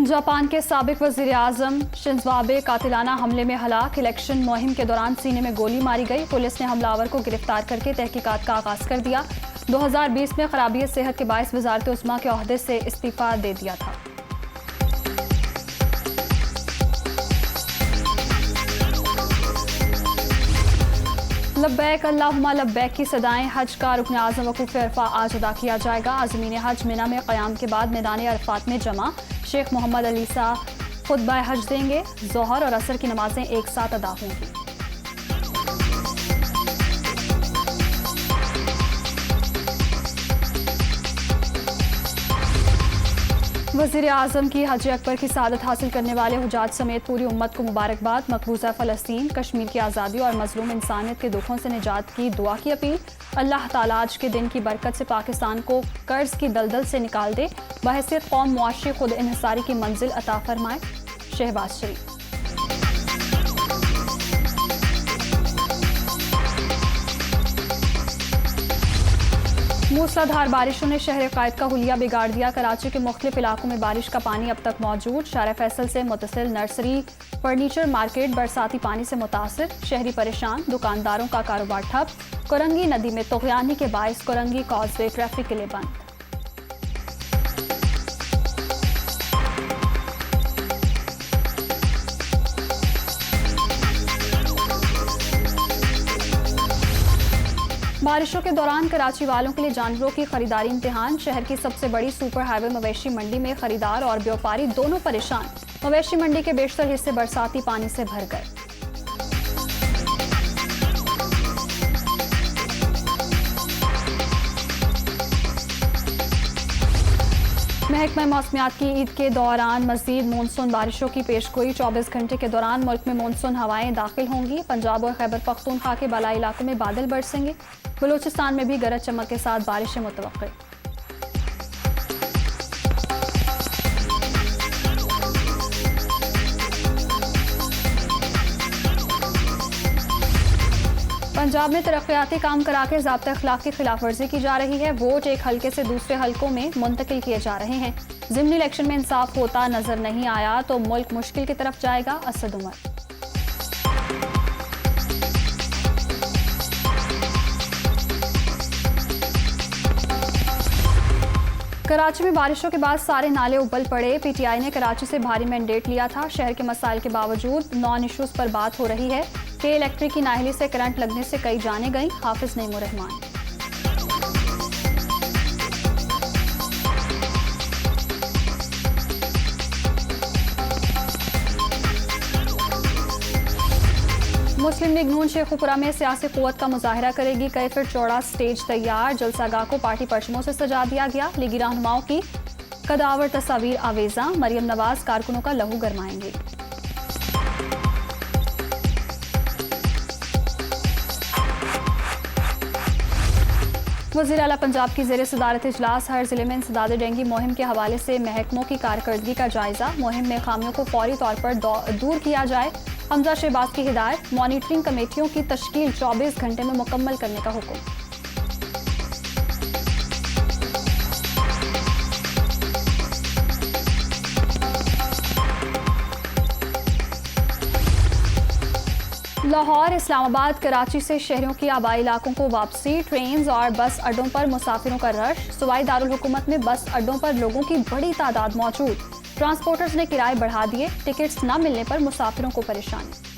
Japan के साबिक वजीर आजम शिंजो आबे कातिलाना हमले में हलाक। इलेक्शन मुहिम के दौरान सीने में गोली मारी गई। पुलिस ने हमलावर को गिरफ्तार करके तहकीकात का आगाज कर दिया। 2020 में खराबी सेहत के बायस वजारत उस्मा के ओहदे से इस्तीफा दे दिया था। लब्बैक अल्लाहुम्मा लब्बैक की सदाएं। हज का रुकन आज़म वकूफ़ अरफा आज अदा किया जाएगा। आज़मीन हज मिना में क़याम के बाद मैदान अरफात में जमा। शेख मोहम्मद अली सा खुतबा हज देंगे। ज़ोहर और असर की नमाजें एक साथ अदा होंगी। वज़ीर आज़म की हज अकबर की सआदत हासिल करने वाले हुजाज समेत पूरी उम्मत को मुबारकबाद। मकबूजा फ़लस्तीन, कश्मीर की आज़ादी और मज़लूम इंसानियत के दुखों से निजात की दुआ की अपील। अल्लाह ताला आज के दिन की बरकत से पाकिस्तान को कर्ज की दलदल से निकाल दे। बहैसियत कौम मुआशी खुद इन्हिसारी की मंजिल अता फरमाए। शहबाज शरीफ। मूसलाधार बारिशों ने शहर कायद का हुलिया बिगाड़ दिया। कराची के मुख्तलिफ इलाकों में बारिश का पानी अब तक मौजूद। शारा फैसल से मुतसिल नर्सरी, फर्नीचर मार्केट बरसाती पानी से मुतासिर। शहरी परेशान, दुकानदारों का कारोबार ठप। कोरंगी नदी में तुग़यानी के बायस कोरंगी कॉजवे ट्रैफिक के लिए बंद। बारिशों के दौरान कराची वालों के लिए जानवरों की खरीदारी इम्तिहान। शहर की सबसे बड़ी सुपर हाईवे मवेशी मंडी में खरीदार और व्यापारी दोनों परेशान। मवेशी मंडी के बेशतर हिस्से बरसाती पानी से भर गए। महकमा मौसमियात की ईद के दौरान मजीद मानसून बारिशों की पेशगोई। 24 घंटे के दौरान मुल्क में मानसून हवाएं दाखिल होंगी। पंजाब और खैबर पख्तूनख्वा के बलाई इलाकों में बादल बरसेंगे। बलूचिस्तान में भी गरज चमक के साथ बारिशें मुतवक्किल। पंजाब में तरक्याती काम करा के ज़ाब्ता अखलाक की खिलाफ वर्जी की जा रही है। वोट एक हल्के से दूसरे हल्कों में मुंतकिल किए जा रहे हैं। ज़िमनी इलेक्शन में इंसाफ होता नजर नहीं आया तो मुल्क मुश्किल की तरफ जाएगा। असद उमर। कराची में बारिशों के बाद सारे नाले उबल पड़े। पीटीआई ने कराची से भारी मैंडेट लिया था। शहर के मसाइल के बावजूद नॉन इशूज पर बात हो रही है कि इलेक्ट्रिक की नाहली से करंट लगने से कई जाने गईं। हाफिज नईमुर रहमान। मुस्लिम लीग नून शेखुपुरा में सियासी कुव्वत का मुजाहिरा करेगी। कई फीट चौड़ा स्टेज तैयार। जलसागाह को पार्टी परचमों से सजा दिया गया। लीगी रहनुमाओं की कदावर तस्वीर आवेजा। मरियम नवाज कारकुनों का लहू गरमाएंगे। वज़ीर आला पंजाब की ज़ेर सदारत इजलास। हर जिले में इंसदाद डेंगू मुहिम के हवाले से महकमों की कारकर्दगी का जायजा। मुहिम में खामियों को फौरी तौर पर दूर किया जाए। हमजा शहबाज की हिदायत। मॉनिटरिंग कमेटियों की तश्कील 24 घंटे में मुकम्मल करने का हुक्म। लाहौर, इस्लामाबाद, कराची से शहरों की आबाई इलाकों को वापसी। ट्रेन और बस अड्डों पर मुसाफिरों का रश। सूबाई दारुल हुकूमत में बस अड्डों पर लोगों की बड़ी तादाद मौजूद। ट्रांसपोर्टर्स ने किराए बढ़ा दिए। टिकट्स न मिलने पर मुसाफिरों को परेशानी।